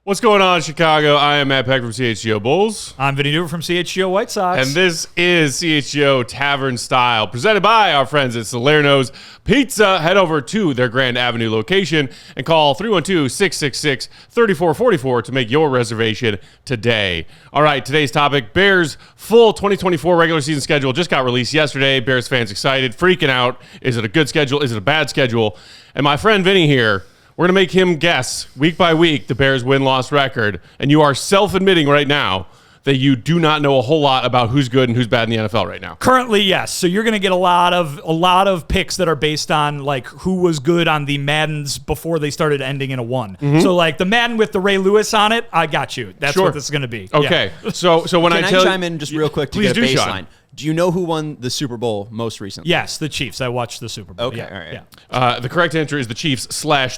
What's going on, Chicago? I am Matt Peck from CHGO Bulls. I'm Vinnie Duber from CHGO White Sox. And this is CHGO Tavern Style, presented by our friends at Salerno's Pizza. Head over to their Grand Avenue location and call 312-666-3444 to make your reservation today. All right, today's topic, Bears' full 2024 regular season schedule just got released yesterday. Bears fans excited, freaking out. Is it a good schedule? Is it a bad schedule? And my friend Vinny here, we're going to make him guess week by week the Bears' win-loss record. And you are self-admitting right now that you do not know a whole lot about who's good and who's bad in the NFL right now. Currently, yes. So you're going to get a lot of picks that are based on like who was good on the Maddens before they started ending in a 1. Mm-hmm. So like the Madden with the Ray Lewis on it, I got you. That's what this is going to be. Okay. Yeah. So when Can I chime in just real quick to get a baseline? Sean. Do you know who won the Super Bowl most recently? Yes, the Chiefs. I watched the Super Bowl. Okay, yeah. all right. Yeah. The correct answer is the Chiefs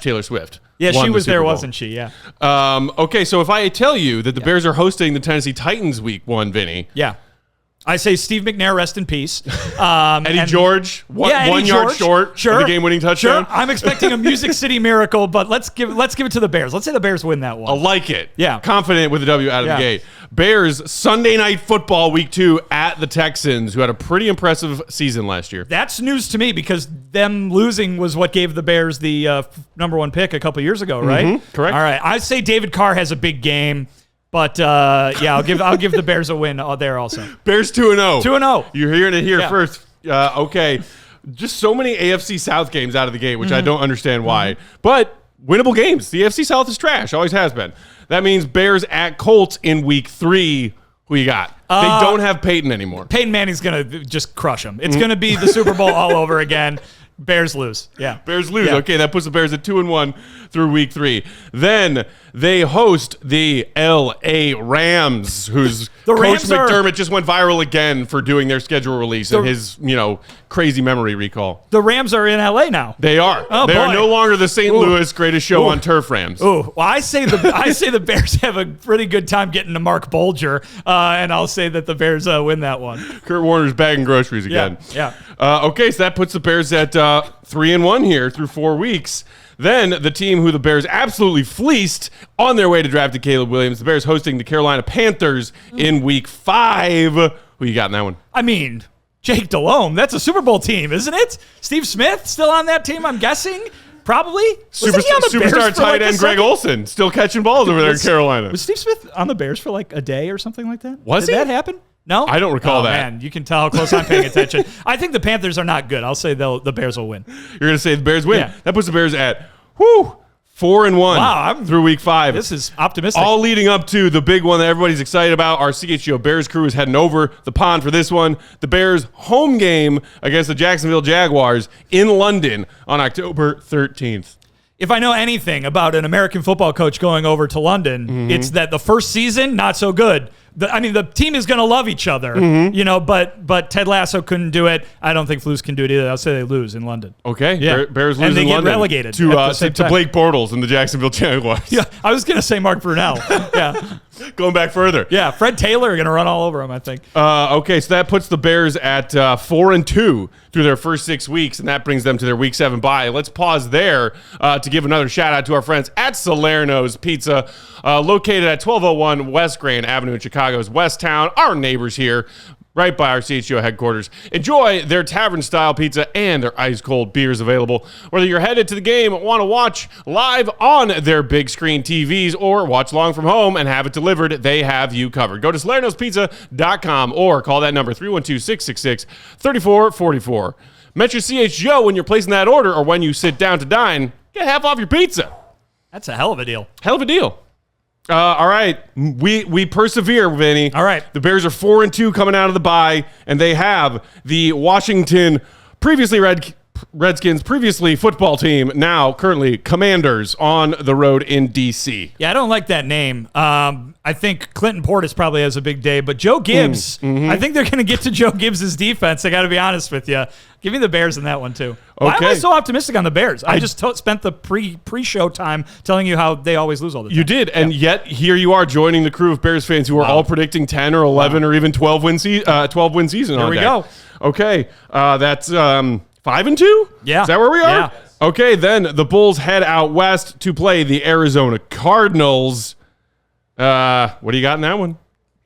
/ Taylor Swift. Yeah, she was there, wasn't she? Yeah. Okay, so if I tell you that the Bears are hosting the Tennessee Titans week 1, Vinny. Yeah. I say Steve McNair, rest in peace. Eddie George, one yard short of the game-winning touchdown. Sure. I'm expecting a Music City miracle, but let's give it to the Bears. Let's say the Bears win that one. I like it. Yeah. Confident with the W out of the gate. Bears, Sunday Night Football week 2 at the Texans, who had a pretty impressive season last year. That's news to me because them losing was what gave the Bears the number 1 pick a couple years ago, right? Mm-hmm. Correct. All right. I say David Carr has a big game. But I'll give the Bears a win there also. Bears 2-0. 2-0. You're hearing it here first. Okay. Just so many AFC South games out of the gate, which I don't understand why. But winnable games. The AFC South is trash. Always has been. That means Bears at Colts in week 3. Who you got? They don't have Peyton anymore. Peyton Manning's going to just crush them. It's going to be the Super Bowl all over again. Bears lose. Yeah. Bears lose. Yeah. Okay, that puts the Bears at 2-1 through week 3. Then they host the LA Rams, whose Coach McDermott just went viral again for doing their schedule release and his, crazy memory recall. The Rams are in LA now. They are. They are no longer the St. Louis greatest show on turf Rams. Well, I say the Bears have a pretty good time getting to Mark Bolger, and I'll say that the Bears win that one. Kurt Warner's bagging groceries again. Yeah. Okay, so that puts the Bears at 3-1 here through 4 weeks. Then the team who the Bears absolutely fleeced on their way to drafting Caleb Williams, the Bears hosting the Carolina Panthers in week 5. Who you got in that one? I mean, Jake Delhomme, that's a Super Bowl team, isn't it? Steve Smith still on that team, I'm guessing? Probably. Superstar tight end Greg Olsen still catching balls over there in Carolina. Was Steve Smith on the Bears for like a day or something like that? Did that happen? No? I don't recall that. Man, you can tell how close I'm paying attention. I think the Panthers are not good. I'll say the Bears will win. You're going to say the Bears win? Yeah. That puts the Bears at 4-1 wow, through week 5. This is optimistic. All leading up to the big one that everybody's excited about. Our CHGO Bears crew is heading over the pond for this one. The Bears home game against the Jacksonville Jaguars in London on October 13th. If I know anything about an American football coach going over to London, it's that the first season, not so good. The team is going to love each other, but Ted Lasso couldn't do it. I don't think Flus can do it either. I'll say they lose in London. Okay, yeah. Bears lose and they in get London relegated to Blake Bortles and the Jacksonville Jaguars. Yeah, I was going to say Mark Brunell. Yeah, going back further. Yeah, Fred Taylor are going to run all over him, I think. Okay, so that puts the Bears at 4-2 through their first 6 weeks, and that brings them to their week 7 bye. Let's pause there to give another shout out to our friends at Salerno's Pizza, located at 1201 West Grand Avenue in Chicago's West Town. Our neighbors here, right by our CHGO headquarters. Enjoy their tavern-style pizza and their ice-cold beers available. Whether you're headed to the game, want to watch live on their big screen TVs, or watch along from home and have it delivered, they have you covered. Go to Salerno'sPizza.com or call that number 312-666-3444. Mention CHGO when you're placing that order or when you sit down to dine. Get half off your pizza. That's a hell of a deal. Hell of a deal. All right, we persevere, Vinny. All right. The Bears are 4-2 coming out of the bye, and they have the Washington, previously Redskins, previously football team, now currently Commanders on the road in D.C. Yeah, I don't like that name. I think Clinton Portis probably has a big day, but Joe Gibbs, I think they're going to get to Joe Gibbs' defense. I got to be honest with you. Give me the Bears in that one, too. Why am I so optimistic on the Bears? I just spent the pre-show time telling you how they always lose all the time. You did, and yet here you are joining the crew of Bears fans who are all predicting 10 or 11 or even 12-win season. There we go. Okay, that's 5-2? Yeah. Is that where we are? Yeah. Okay, then the Bulls head out west to play the Arizona Cardinals. What do you got in that one?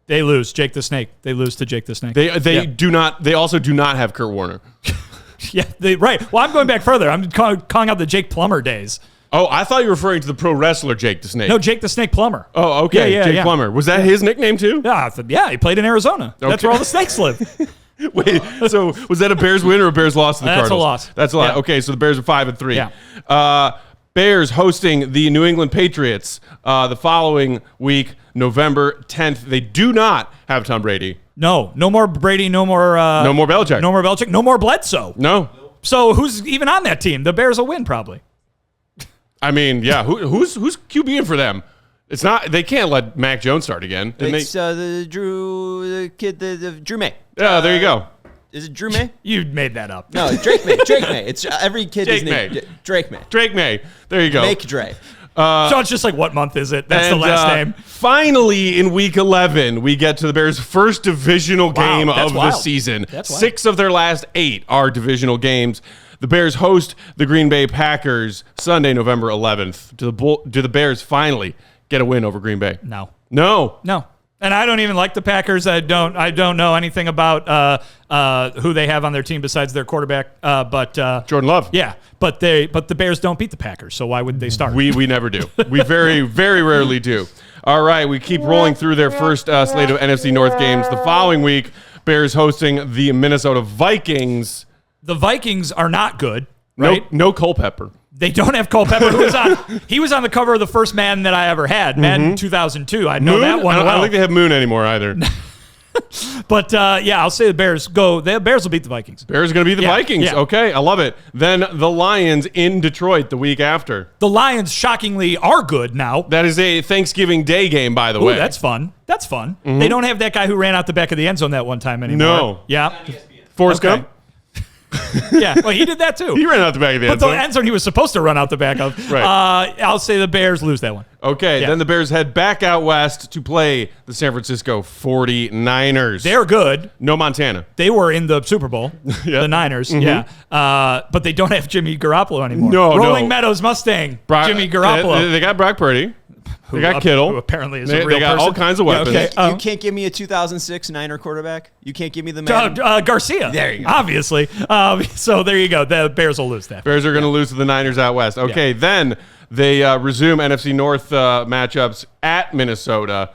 They lose. Jake the Snake. They lose to Jake the Snake. They do not. They also do not have Kurt Warner. Yeah, right. Well, I'm going back further. I'm calling out the Jake Plummer days. Oh, I thought you were referring to the pro wrestler Jake the Snake. No, Jake the Snake Plummer. Oh, okay. Jake Plummer. Was that his nickname too? Yeah, he played in Arizona. Okay. That's where all the snakes live. Wait, so was that a Bears win or a Bears loss to the Cardinals? That's a loss. That's a lot. Yeah. Okay, so the Bears are 5-3. Yeah. Bears hosting the New England Patriots the following week, November 10th. They do not have Tom Brady. No more Brady. No more Belichick. No more Belichick. No more Bledsoe. No. So who's even on that team? The Bears will win probably. I mean, yeah. Who's QBing for them? It's not. They can't let Mac Jones start again. It's the Drew May. Yeah, there you go. Is it Drew May? You made that up. No, Drake May. Drake May. It's every kid is named Drake May. Drake May. There you go. Make Dre. So it's just like, what month is it? That's the last name. Finally, in week 11, we get to the Bears' first divisional game of the season. 6 of their last 8 are divisional games. The Bears host the Green Bay Packers Sunday, November 11th. Do the Bears finally get a win over Green Bay? No. And I don't even like the Packers. I don't know anything about who they have on their team besides their quarterback. But Jordan Love. Yeah, but the Bears don't beat the Packers, so why would they start? We never do. We very, very rarely do. All right, we keep rolling through their first slate of NFC North games. The following week, Bears hosting the Minnesota Vikings. The Vikings are not good, right? No Culpepper. They don't have Culpepper. He was on the cover of the first Madden that I ever had, Madden 2002. I know that one well. I don't think they have Moon anymore either. But, I'll say the Bears go. The Bears will beat the Vikings. Bears are going to beat the Vikings. Yeah. Okay, I love it. Then the Lions in Detroit the week after. The Lions, shockingly, are good now. That is a Thanksgiving Day game, by the way. That's fun. Mm-hmm. They don't have that guy who ran out the back of the end zone that one time anymore. No. Yeah. Forrest Gump? Yeah, well, he did that too. He ran out the back of the end zone. But the end zone he was supposed to run out the back of. Right. I'll say the Bears lose that one. Okay, then the Bears head back out west to play the San Francisco 49ers. They're good. No Montana. They were in the Super Bowl, the Niners, but they don't have Jimmy Garoppolo anymore. Rolling Meadows Mustang, Jimmy Garoppolo. They got Brock Purdy. They got Kittle. Who apparently is a real person. They got all kinds of weapons. You can't give me a 2006 Niner quarterback? You can't give me the man? Garcia. There you go. Obviously. So there you go. The Bears will lose that. Bears are going to lose to the Niners out west. Okay, then they resume NFC North matchups at Minnesota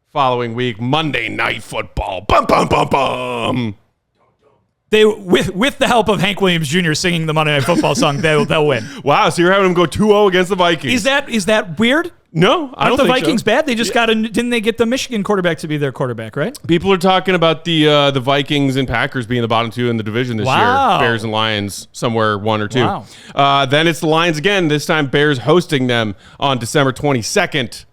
following week. Monday Night Football. Bum, bum, bum, bum. They with the help of Hank Williams Jr. singing the Monday Night Football song, they'll win. Wow, so you're having them go 2-0 against the Vikings. Is that weird? No, I don't think so. Aren't the Vikings bad? They just didn't they get the Michigan quarterback to be their quarterback, right? People are talking about the Vikings and Packers being the bottom 2 in the division this year. Bears and Lions somewhere 1 or 2. Wow. Then it's the Lions again. This time Bears hosting them on December 22nd.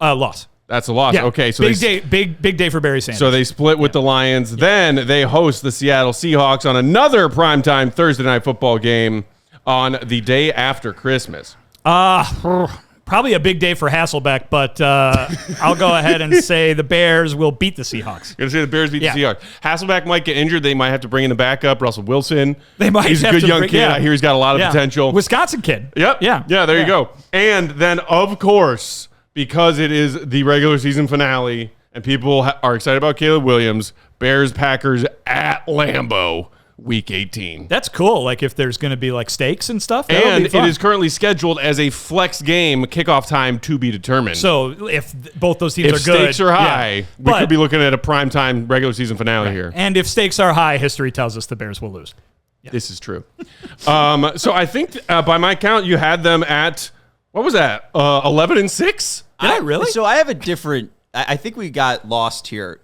Loss. That's a loss. Yeah. Okay, so big day for Barry Sanders. So they split with the Lions. Then they host the Seattle Seahawks on another primetime Thursday night football game on the day after Christmas. Probably a big day for Hasselbeck, but I'll go ahead and say the Bears will beat the Seahawks. You're going to say the Bears beat the Seahawks. Hasselbeck might get injured. They might have to bring in the backup, Russell Wilson. They might. He's a good young kid. I hear he's got a lot of potential. Wisconsin kid. Yep. Yeah, there you go. And then, of course, because it is the regular season finale and people are excited about Caleb Williams, Bears-Packers at Lambeau. Week 18. That's cool. Like if there's going to be like stakes and stuff. And it is currently scheduled as a flex game, kickoff time to be determined. So if both those teams are good. If stakes are high, we could be looking at a primetime regular season finale here. And if stakes are high, history tells us the Bears will lose. Yeah. This is true. So I think by my count, you had them at, what was that? 11-6? Did I really? So I have a different, I think we got lost here.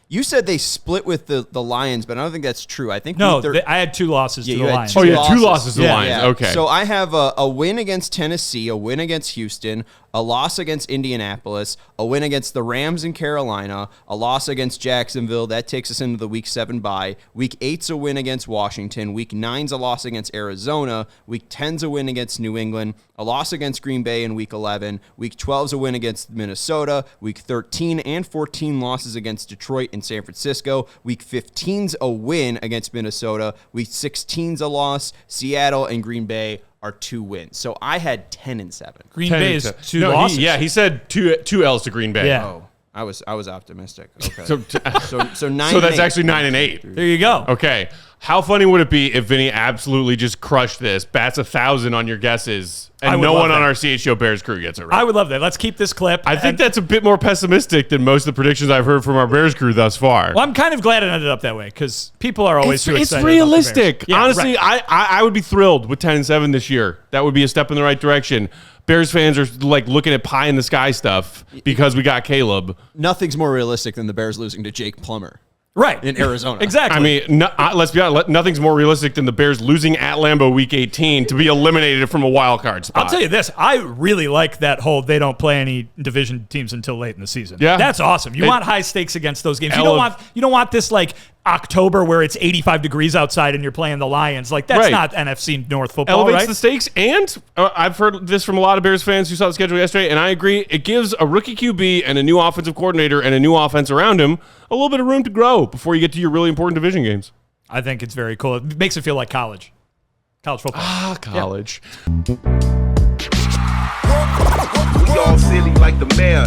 You said they split with the Lions, but I don't think that's true. I think I had 2 losses to the Lions. Two losses to the Lions. Yeah. Okay. So I have a win against Tennessee, a win against Houston, a loss against Indianapolis, a win against the Rams in Carolina, a loss against Jacksonville. That takes us into the Week 7 bye. Week 8's a win against Washington. Week 9's a loss against Arizona. Week 10's a win against New England. A loss against Green Bay in Week 11. Week 12's a win against Minnesota. Week 13 and 14 losses against Detroit and San Francisco. Week 15's a win against Minnesota. Week 16's a loss. Seattle and Green Bay are 2 wins. So I had 10-7. Green Bay is 2 losses. He said two L's to Green Bay. Yeah. Oh, I was optimistic. Okay. So, so 9. so that's actually 9-8. There you go. Okay. How funny would it be if Vinny absolutely just crushed this, bats 1,000 on your guesses, and no one on our CHGO Bears crew gets it right? I would love that. Let's keep this clip. I think that's a bit more pessimistic than most of the predictions I've heard from our Bears crew thus far. Well, I'm kind of glad it ended up that way because people are always too excited. It's realistic. About the Bears. Yeah, honestly, right. I would be thrilled with 10-7 this year. That would be a step in the right direction. Bears fans are like looking at pie in the sky stuff because we got Caleb. Nothing's more realistic than the Bears losing to Jake Plummer. Right. In Arizona. Exactly. I mean, let's be honest. Nothing's more realistic than the Bears losing at Lambeau Week 18 to be eliminated from a wild card spot. I'll tell you this. I really like that whole they don't play any division teams until late in the season. Yeah. That's awesome. You want high stakes against those games. You don't want this like October where it's 85 degrees outside and you're playing the Lions. Like that's not NFC North football, Elevates right? the stakes, and I've heard this from a lot of Bears fans who saw the schedule yesterday, and I agree. It gives a rookie QB and a new offensive coordinator and a new offense around him a little bit of room to grow before you get to your really important division games. I think it's very cool. It makes it feel like college football. College. We all silly like the mayor.